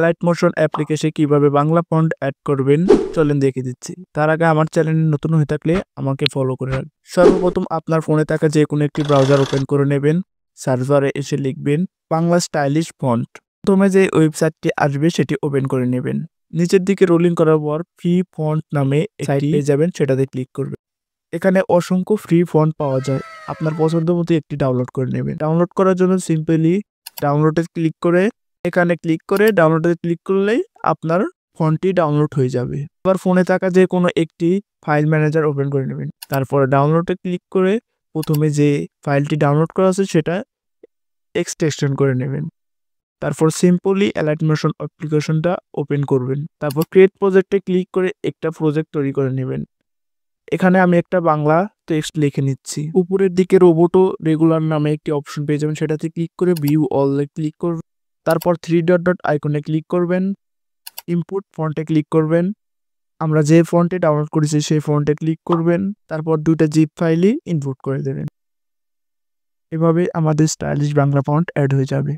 Light motion অ্যাপ্লিকেশনে কিভাবে Bangla font add করবেন চলেন দেখিয়ে দিচ্ছি। তার আগে আমার চ্যানেলে নতুন হয়ে থাকলে আমাকে ফলো করে রাখবেন। সর্বপ্রথম আপনার ফোনে থাকা যে কোনো একটি ব্রাউজার ওপেন করে নেবেন। সার্চ বারে এসে লিখবেন বাংলা স্টাইলিশ ফন্ট। প্রথমে যে ওয়েবসাইটটি আসবে সেটি ওপেন করে নেবেন। নিচের দিকে রোলিং করার পর ফ্রি ফন্ট নামে সাইট পেয়ে যাবেন, সেটাতে ক্লিক করবেন। এখানে অসংখ্য ফ্রি ফন্ট পাওয়া যায়, আপনার পছন্দ মতো একটি ডাউনলোড করে নেবেন। ডাউনলোড করার জন্য সিম্পলি ডাউনলোডে ক্লিক করে ডাউনলোডে ক্লিক করলেই আপনার ফন্টটি ডাউনলোড হয়ে যাবে। আবার ফোনে থাকা যে কোনো একটি ফাইল ম্যানেজার ওপেন করে নেবেন। তারপরে ডাউনলোডে ক্লিক করে প্রথমে যে ফাইলটি ডাউনলোড করা আছে সেটা এক্সটেনশন করে নেবেন। তারপর সিম্পলি লাইট মোশন অ্যাপ্লিকেশনটা ওপেন করবেন। তারপর ক্রিয়েট প্রজেক্টে ক্লিক করে একটা প্রজেক্ট তৈরি করে নেবেন। এখানে আমি একটা বাংলা টেক্সট লিখে নিচ্ছি। উপরের দিকে রোবোটো রেগুলার নামে একটি অপশন পেয়ে যাবেন, সেটাতে ক্লিক করে ভিউ অলে ক্লিক করবেন। তারপর থ্রি ডট আইকনে ক্লিক করবেন, ইনপুট ফন্টে ক্লিক করবেন। আমরা যে ফন্টে ডাউনলোড করেছি সেই ফন্টে ক্লিক করবেন। তারপর দুইটা জিপ ফাইলই ইনপুট করে দেবেন। এভাবে আমাদের স্টাইলিশ বাংলা ফন্ট অ্যাড হয়ে যাবে।